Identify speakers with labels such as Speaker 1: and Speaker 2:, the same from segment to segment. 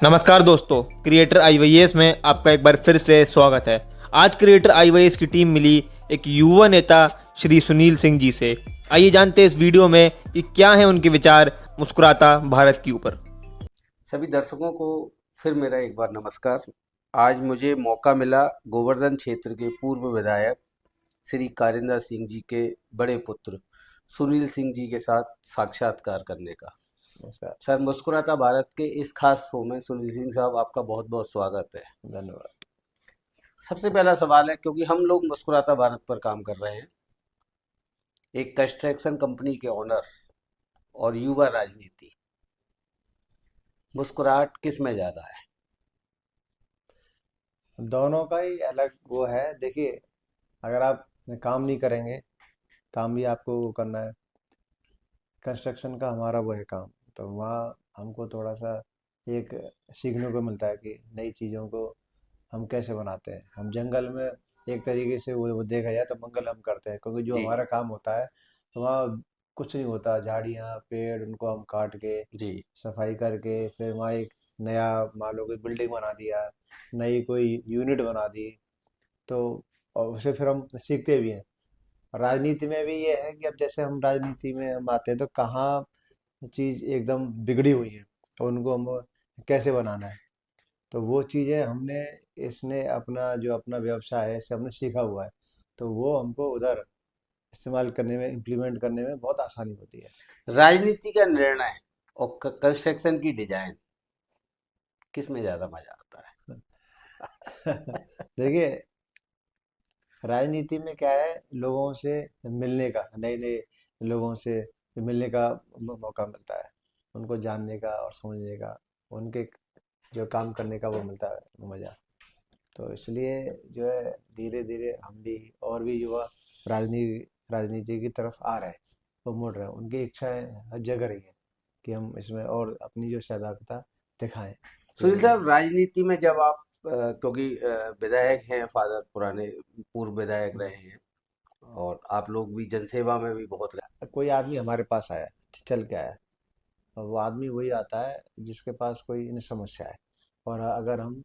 Speaker 1: नमस्कार दोस्तों, क्रिएटर आईवाईएस में आपका एक बार फिर से स्वागत है। आज क्रिएटर आईवाईएस की टीम मिली एक युवा नेता श्री सुनील सिंह जी से। आइए जानते हैं इस वीडियो में कि क्या है उनके विचार मुस्कुराता भारत के ऊपर।
Speaker 2: सभी दर्शकों को फिर मेरा एक बार नमस्कार। आज मुझे मौका मिला गोवर्धन क्षेत्र के पूर्व विधायक श्री कारिंदा सिंह जी के बड़े पुत्र सुनील सिंह जी के साथ साक्षात्कार करने का।
Speaker 3: नमस्कार।
Speaker 2: सर, मुस्कुराता भारत के इस खास शो में सुनील सिंह साहब आपका बहुत बहुत स्वागत है।
Speaker 3: धन्यवाद।
Speaker 2: सबसे पहला सवाल है, क्योंकि हम लोग मुस्कुराता भारत पर काम कर रहे हैं, एक कंस्ट्रक्शन कंपनी के ओनर और युवा राजनीति, मुस्कुराहट किस में ज़्यादा है?
Speaker 3: दोनों का ही अलग वो है। देखिए, अगर आप काम नहीं करेंगे, काम भी आपको वो करना है। कंस्ट्रक्शन का हमारा वो है काम, तो वहाँ हमको थोड़ा सा एक सीखने को मिलता है कि नई चीज़ों को हम कैसे बनाते हैं। हम जंगल में एक तरीके से वो देखा जाए तो मंगल हम करते हैं, क्योंकि जो
Speaker 2: जी।
Speaker 3: हमारा काम होता है तो वहाँ कुछ नहीं होता। झाड़ियाँ पेड़ उनको हम काट के
Speaker 2: जी।
Speaker 3: सफाई करके फिर वहाँ एक नया मान लो कोई बिल्डिंग बना दिया, नई कोई यूनिट बना दी, तो और उसे फिर हम सीखते भी हैं। राजनीति में भी ये है कि अब जैसे हम राजनीति में हम आते हैं तो कहाँ चीज़ एकदम बिगड़ी हुई है, तो उनको हम कैसे बनाना है। तो वो चीज़ें हमने इसने अपना जो अपना व्यवसाय है इसे हमने सीखा हुआ है, तो वो हमको उधर इस्तेमाल करने में इम्प्लीमेंट करने में बहुत आसानी होती है।
Speaker 2: राजनीति का निर्णय और कंस्ट्रक्शन की डिजाइन, किस में ज्यादा मजा आता है?
Speaker 3: देखिए, राजनीति में क्या है, लोगों से मिलने का, नए नए लोगों से मिलने का मौका मिलता है, उनको जानने का और समझने का, उनके जो काम करने का वो मिलता है मजा। तो इसलिए जो है धीरे धीरे हम भी और भी युवा राजनीति की तरफ आ रहे हैं, वो मुड़ रहे हैं, उनकी इच्छाएं जग रही हैं कि हम इसमें और अपनी जो सहभागिता दिखाएं।
Speaker 2: सुनील
Speaker 3: तो
Speaker 2: साहब, राजनीति में जब आप क्योंकि विधायक हैं, फादर पुराने पूर्व विधायक रहे हैं, और आप लोग भी जनसेवा में भी बहुत रहे।
Speaker 3: कोई आदमी हमारे पास आया, चल के आया, और वो आदमी वही आता है जिसके पास कोई न समस्या है, और अगर हम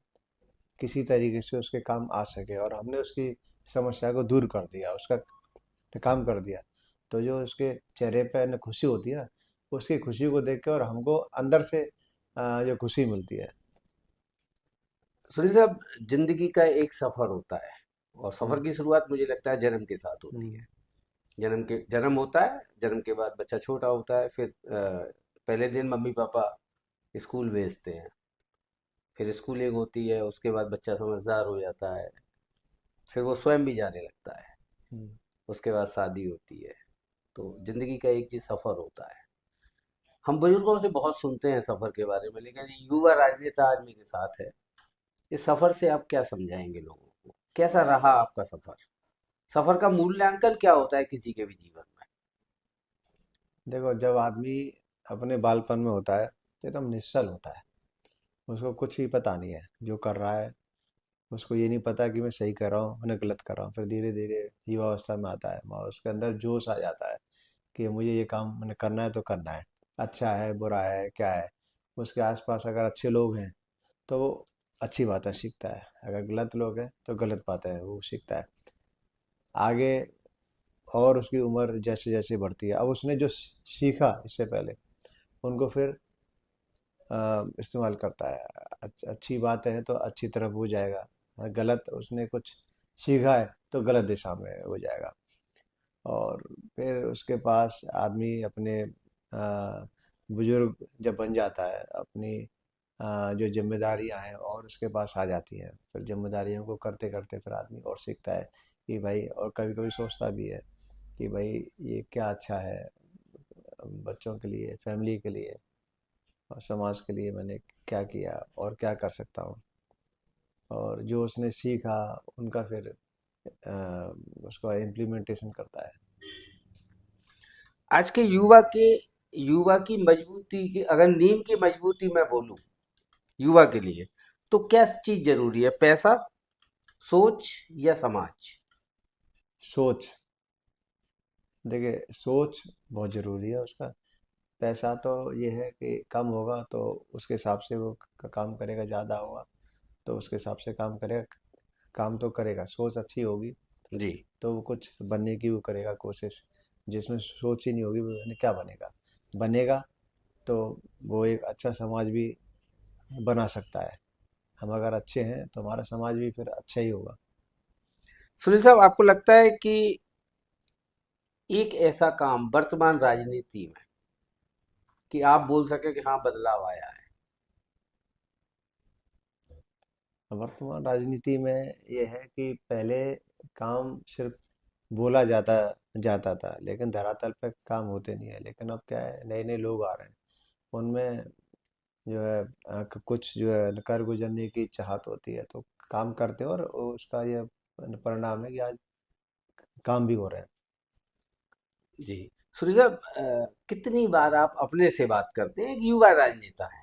Speaker 3: किसी तरीके से उसके काम आ सके और हमने उसकी समस्या को दूर कर दिया, उसका काम कर दिया, तो जो उसके चेहरे पे न खुशी होती है ना, उसकी खुशी को देख के और हमको अंदर से जो खुशी मिलती है।
Speaker 2: सुनील साहब, जिंदगी का एक सफर होता है, और
Speaker 3: हम्म,
Speaker 2: सफर की शुरुआत मुझे लगता है जन्म के साथ होती
Speaker 3: हम्म,
Speaker 2: है। जन्म होता है, जन्म के बाद बच्चा छोटा होता है, फिर पहले दिन मम्मी पापा स्कूल भेजते हैं, फिर स्कूलिंग होती है, उसके बाद बच्चा समझदार हो जाता है, फिर वो स्वयं भी जाने लगता है,
Speaker 3: हम्म।
Speaker 2: उसके बाद शादी होती है। तो जिंदगी का एक ही सफर होता है। हम बुजुर्गों से बहुत सुनते हैं सफर के बारे में, लेकिन ये युवा राजनेता आज मेरे साथ है। इस सफर से आप क्या समझाएंगे लोगों को? कैसा रहा आपका सफर? सफर का मूल्यांकन क्या होता है किसी के भी जीवन में?
Speaker 3: देखो, जब आदमी अपने बालपन में होता है तो एकदम निश्चल होता है, उसको कुछ भी पता नहीं है जो कर रहा है। उसको ये नहीं पता कि मैं सही कर रहा हूँ या गलत कर रहा हूँ। फिर धीरे धीरे युवावस्था में आता है, और उसके अंदर जोश आ जाता है कि मुझे ये काम मैंने करना है तो करना है, अच्छा है बुरा है क्या है। उसके आसपास अगर अच्छे लोग हैं तो वो अच्छी बातें सीखता है, अगर गलत लोग हैं तो गलत बातें वो सीखता है आगे। और उसकी उम्र जैसे जैसे बढ़ती है, अब उसने जो सीखा इससे पहले उनको फिर इस्तेमाल करता है। अच्छी बात है तो अच्छी तरफ हो जाएगा, गलत उसने कुछ सीखा है तो गलत दिशा में हो जाएगा। और फिर उसके पास आदमी अपने बुजुर्ग जब बन जाता है, अपनी जो जिम्मेदारियां हैं और उसके पास आ जाती हैं, फिर जिम्मेदारियों को करते करते फिर आदमी और सीखता है कि भाई, और कभी कभी सोचता भी है कि भाई ये क्या अच्छा है बच्चों के लिए, फैमिली के लिए और समाज के लिए मैंने क्या किया और क्या कर सकता हूँ। और जो उसने सीखा उनका फिर उसका इम्प्लीमेंटेशन करता है।
Speaker 2: आज के युवा की मजबूती की, अगर नींव की मजबूती मैं बोलूं युवा के लिए, तो क्या चीज जरूरी है? पैसा, सोच, या समाज?
Speaker 3: सोच। देखिए, सोच बहुत ज़रूरी है उसका। पैसा तो ये है कि कम होगा तो उसके हिसाब से वो काम करेगा, ज़्यादा होगा तो उसके हिसाब से काम करेगा। काम तो करेगा, सोच अच्छी होगी
Speaker 2: जी।
Speaker 3: तो वो कुछ बनने की वो करेगा कोशिश। जिसमें सोच ही नहीं होगी वो क्या बनेगा। बनेगा तो वो एक अच्छा समाज भी बना सकता है। हम अगर अच्छे हैं तो हमारा समाज भी फिर अच्छा ही होगा।
Speaker 2: सुनील साहब, आपको लगता है कि एक ऐसा काम वर्तमान राजनीति में कि आप बोल सके कि हाँ, बदलाव आया है?
Speaker 3: वर्तमान राजनीति में ये है कि पहले काम सिर्फ बोला जाता जाता था, लेकिन धरातल पे काम होते नहीं है। लेकिन अब क्या है, नए नए लोग आ रहे हैं, उनमें जो है कुछ जो है कर गुजरने की चाहत होती है, तो काम करते हैं और उसका ये परिणाम है कि आज काम भी हो रहे हैं।
Speaker 2: जी। सुनील साहब, कितनी बार आप अपने से बात करते हैं, एक युवा राजनेता है?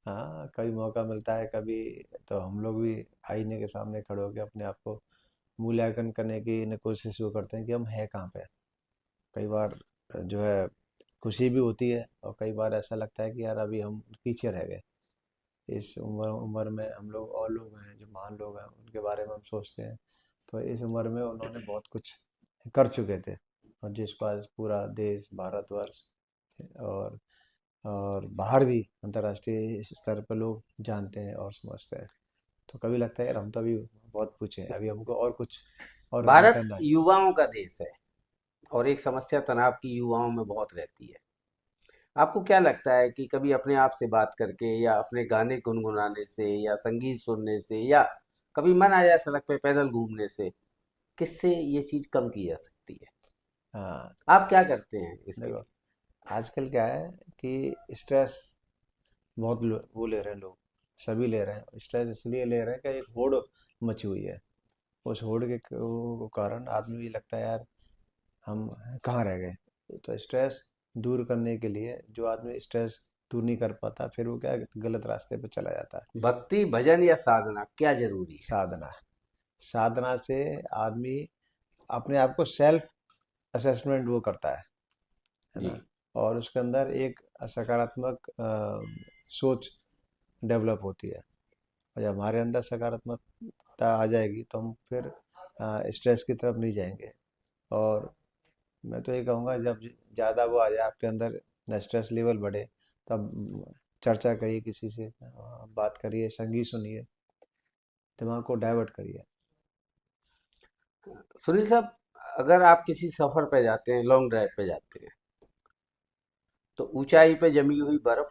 Speaker 3: हाँ, कभी मौका मिलता है, कभी तो हम लोग भी आईने के सामने खड़े होकर अपने आप को मूल्यांकन करने की कोशिश वो करते हैं कि हम हैं कहाँ पे। कई बार जो है खुशी भी होती है और कई बार ऐसा लगता है कि यार अभी हम पीछे रह गए। इस उम्र उम्र में हम लोग और लोग हैं जो महान लोग हैं, उनके बारे में हम सोचते हैं तो इस उम्र में उन्होंने बहुत कुछ कर चुके थे, और जिसको आज पूरा देश, भारतवर्ष और और बाहर भी अंतर्राष्ट्रीय इस स्तर पर लोग जानते हैं और समझते हैं। तो कभी लगता है यार हम तो अभी बहुत पूछे हैं, अभी हमको और कुछ और
Speaker 2: भारत
Speaker 3: करना है।
Speaker 2: युवाओं का देश है, और एक समस्या तनाव की युवाओं में बहुत रहती है। आपको क्या लगता है कि कभी अपने आप से बात करके, या अपने गाने गुनगुनाने से, या संगीत सुनने से, या कभी मन आ जाए सड़क पे पैदल घूमने से, किससे ये चीज कम की जा सकती है?
Speaker 3: हाँ,
Speaker 2: आप क्या करते हैं इसके
Speaker 3: देखो
Speaker 2: लिए?
Speaker 3: आजकल क्या है कि स्ट्रेस बहुत वो ले रहे हैं लोग, सभी ले रहे हैं। स्ट्रेस इसलिए ले रहे हैं कि एक होड़ मची हुई है। उस होड़ के कारण आदमी भी लगता है यार हम कहाँ रह गए। तो स्ट्रेस दूर करने के लिए जो आदमी स्ट्रेस दूर नहीं कर पाता, फिर वो क्या गलत रास्ते पे चला जाता है।
Speaker 2: भक्ति, भजन या साधना क्या जरूरी है?
Speaker 3: साधना, साधना से आदमी अपने आप को सेल्फ असेसमेंट वो करता है
Speaker 2: जी।
Speaker 3: ना। और उसके अंदर एक सकारात्मक सोच डेवलप होती है। और जब हमारे अंदर सकारात्मकता आ जाएगी तो हम फिर स्ट्रेस की तरफ नहीं जाएंगे। और मैं तो ये कहूँगा जब ज़्यादा वो आ जाए आपके अंदर, न स्ट्रेस लेवल बढ़े, तब चर्चा करिए किसी से, बात करिए, संगीत सुनिए, दिमाग को डाइवर्ट करिए।
Speaker 2: सुनील साहब, अगर आप किसी सफर पे जाते हैं, लॉन्ग ड्राइव पे जाते हैं, तो ऊंचाई पे जमी हुई बर्फ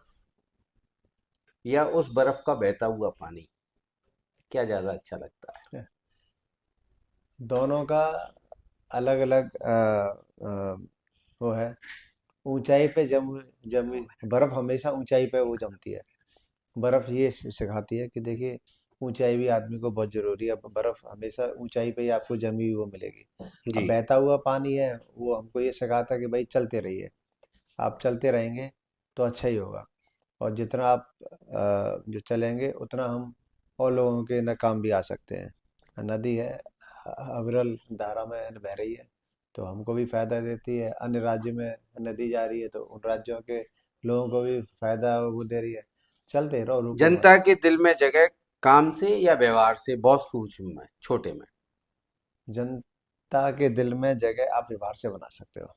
Speaker 2: या उस बर्फ का बहता हुआ पानी, क्या ज्यादा अच्छा लगता है?
Speaker 3: दोनों का अलग अलग वो है। ऊंचाई पे जमी बर्फ हमेशा ऊंचाई पे वो जमती है। बर्फ ये सिखाती है कि देखिए ऊंचाई भी आदमी को बहुत जरूरी है। बर्फ हमेशा ऊंचाई पे ही आपको जमी हुई वो मिलेगी।
Speaker 2: जी।
Speaker 3: अब बहता हुआ पानी है, वो हमको ये सिखाता है कि भाई चलते रहिए। आप चलते रहेंगे तो अच्छा ही होगा। और जितना आप जो चलेंगे उतना हम और लोगों के न काम भी आ सकते हैं। नदी है, अविरल धारा में बह रही है, तो हमको भी फायदा देती है। अन्य राज्य में नदी जा रही है तो उन राज्यों के लोगों को भी फायदा वो दे रही है। चलते रहो, रुको मत।
Speaker 2: जनता के दिल में जगह काम से या व्यवहार से, बहुत सूक्ष्म में, छोटे में?
Speaker 3: जनता के दिल में जगह आप व्यवहार से बना सकते हो।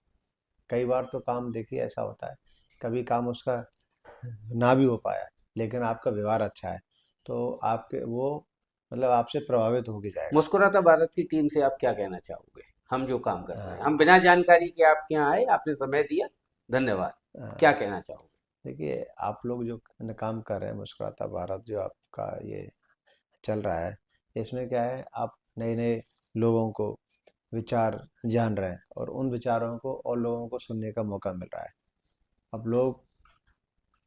Speaker 3: कई बार तो काम देखिए ऐसा होता है, कभी काम उसका ना भी हो पाया, लेकिन आपका व्यवहार अच्छा है तो आपके वो मतलब आपसे प्रभावित होके जाएगा।
Speaker 2: मुस्कुराता भारत की टीम से आप क्या कहना चाहोगे? हम जो काम कर रहे हैं,
Speaker 3: हाँ,
Speaker 2: हम बिना जानकारी के आपके यहाँ आए, आपने समय दिया, धन्यवाद। क्या
Speaker 3: हाँ,
Speaker 2: कहना चाहोगे?
Speaker 3: देखिए आप लोग जो काम कर रहे हैं, मुस्कुराता भारत जो आपका ये चल रहा है, इसमें क्या है, आप नए नए लोगों को विचार जान रहे हैं और उन विचारों को और लोगों को सुनने का मौका मिल रहा है। अब लोग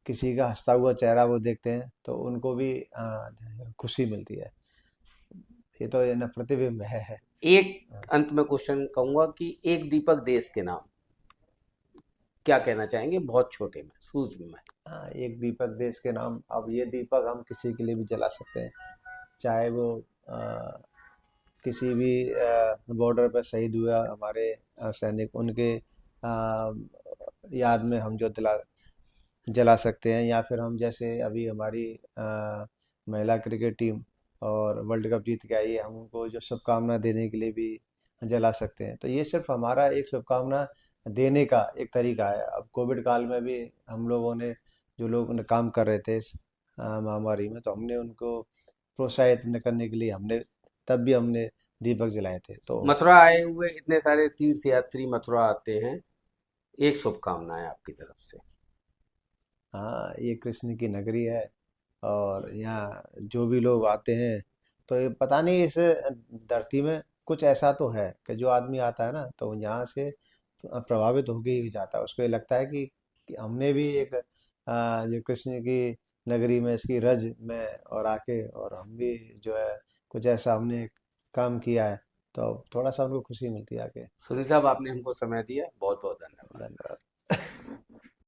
Speaker 3: किसी का हंसता हुआ चेहरा वो देखते हैं तो उनको भी खुशी मिलती है। ये तो ये ना प्रतिबिंब है।
Speaker 2: एक अंत में क्वेश्चन कहूंगा कि एक दीपक देश के नाम, क्या कहना चाहेंगे, बहुत छोटे में, सूझ में?
Speaker 3: हाँ, एक दीपक देश के नाम। अब ये दीपक हम किसी के लिए भी जला सकते हैं, चाहे वो अ, किसी भी बॉर्डर पर शहीद हुआ हमारे सैनिक, उनके याद में हम जो दिला जला सकते हैं, या फिर हम जैसे अभी हमारी महिला क्रिकेट टीम और वर्ल्ड कप जीत के आई है, हम उनको जो शुभकामना देने के लिए भी जला सकते हैं। तो ये सिर्फ हमारा एक शुभकामना देने का एक तरीका है। अब कोविड काल में भी हम लोगों ने, जो लोग ने काम कर रहे थे इस महामारी में, तो हमने उनको प्रोत्साहित करने के लिए हमने तब भी हमने दीपक जलाए थे। तो
Speaker 2: मथुरा आए हुए इतने सारे तीर्थ यात्री मथुरा आते हैं, एक शुभकामना है आपकी तरफ से।
Speaker 3: हाँ, ये कृष्ण की नगरी है, और यहाँ जो भी लोग आते हैं, तो ये पता नहीं इस धरती में कुछ ऐसा तो है कि जो आदमी आता है ना, तो यहाँ से प्रभावित होके ही जाता है। उसको ये लगता है कि हमने भी एक जो कृष्ण की नगरी में, इसकी रज में और आके, और हम भी जो है कुछ ऐसा हमने काम किया है, तो थोड़ा सा उनको खुशी मिलती है आके।
Speaker 2: सुनील साहब, आपने हमको समय दिया, बहुत बहुत धन्यवाद।
Speaker 3: धन्यवाद।